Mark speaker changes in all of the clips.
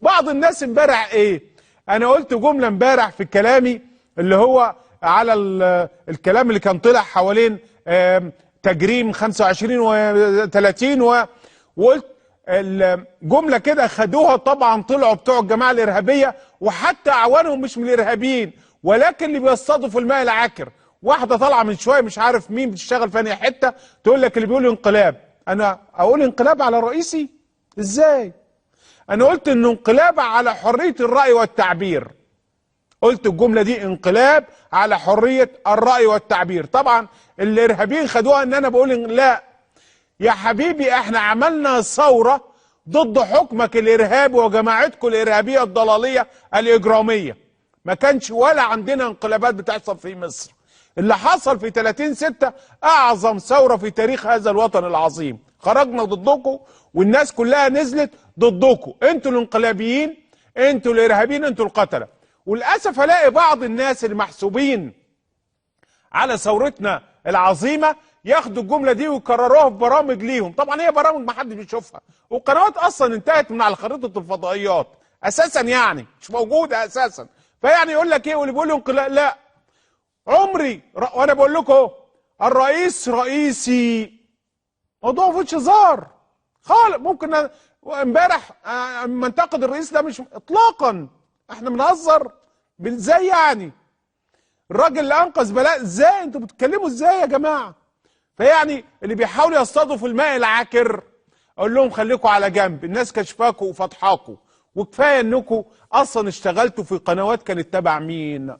Speaker 1: بعض الناس امبارح ايه، انا قلت جمله امبارح في كلامي اللي هو على الكلام اللي كان طلع حوالين تجريم 25 و30 وقلت الجمله كده خدوها طبعا، طلعوا بتوع الجماعه الارهابيه وحتى اعوانهم مش من الارهابيين، ولكن اللي بيصطادوا الماء العاكر. واحده طالعه من شويه مش عارف مين بتشتغل في انهي حته تقول لك اللي بيقول انقلاب. انا اقول انقلاب على رئيسي ازاي؟ انا قلت انه انقلاب على حريه الراي والتعبير. قلت الجمله دي انقلاب على حريه الراي والتعبير. طبعا الارهابيين خدوها ان انا بقول لا يا حبيبي، احنا عملنا ثوره ضد حكمك الارهابي وجماعتكم الارهابيه الضلاليه الاجراميه. ما كانش ولا عندنا انقلابات بتحصل في مصر. اللي حصل في 30/6 اعظم ثوره في تاريخ هذا الوطن العظيم. خرجنا ضدكم والناس كلها نزلت ضدكم. انتوا الانقلابيين، انتوا الارهابيين، انتوا القتله. وللاسف الاقي بعض الناس المحسوبين على ثورتنا العظيمه ياخدوا الجمله دي ويكرروها في برامج ليهم. طبعا هي برامج ما حدش بيشوفها، والقنوات اصلا انتهت من على خريطه الفضائيات اساسا، يعني مش موجوده اساسا. فيعني يقول لك ايه واللي بيقول انقلاب؟ لا عمري وانا بقول لكم الرئيس رئيسي، موضوع فيهوش هزار خالص. ممكن امبارح منتقد الرئيس ده مش اطلاقا، احنا بنهزر ازاي يعني؟ الراجل اللي انقذ بلاء ازاي؟ انتوا بتتكلموا ازاي يا جماعه؟ فيعني اللي بيحاولوا يصطادوا في الماء العاكر اقول لهم خليكم على جنب، الناس كشفاكم وفضحاكم، وكفايه انكم اصلا اشتغلتوا في قنوات كانت تبع مين؟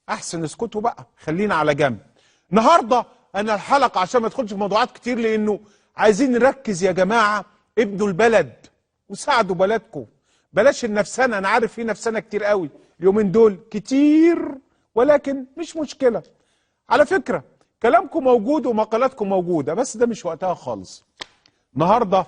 Speaker 1: احسن اسكتوا بقى، خلينا على جنب. النهارده انا الحلقه عشان ما ادخلش في موضوعات كتير، لانه عايزين نركز يا جماعه، ابنوا البلد وساعدوا بلدكم. بلاش النفسنه، انا عارف في نفسنه كتير قوي اليومين دول كتير، ولكن مش مشكله. على فكره كلامكم موجود ومقالاتكم موجوده، بس ده مش وقتها خالص. النهارده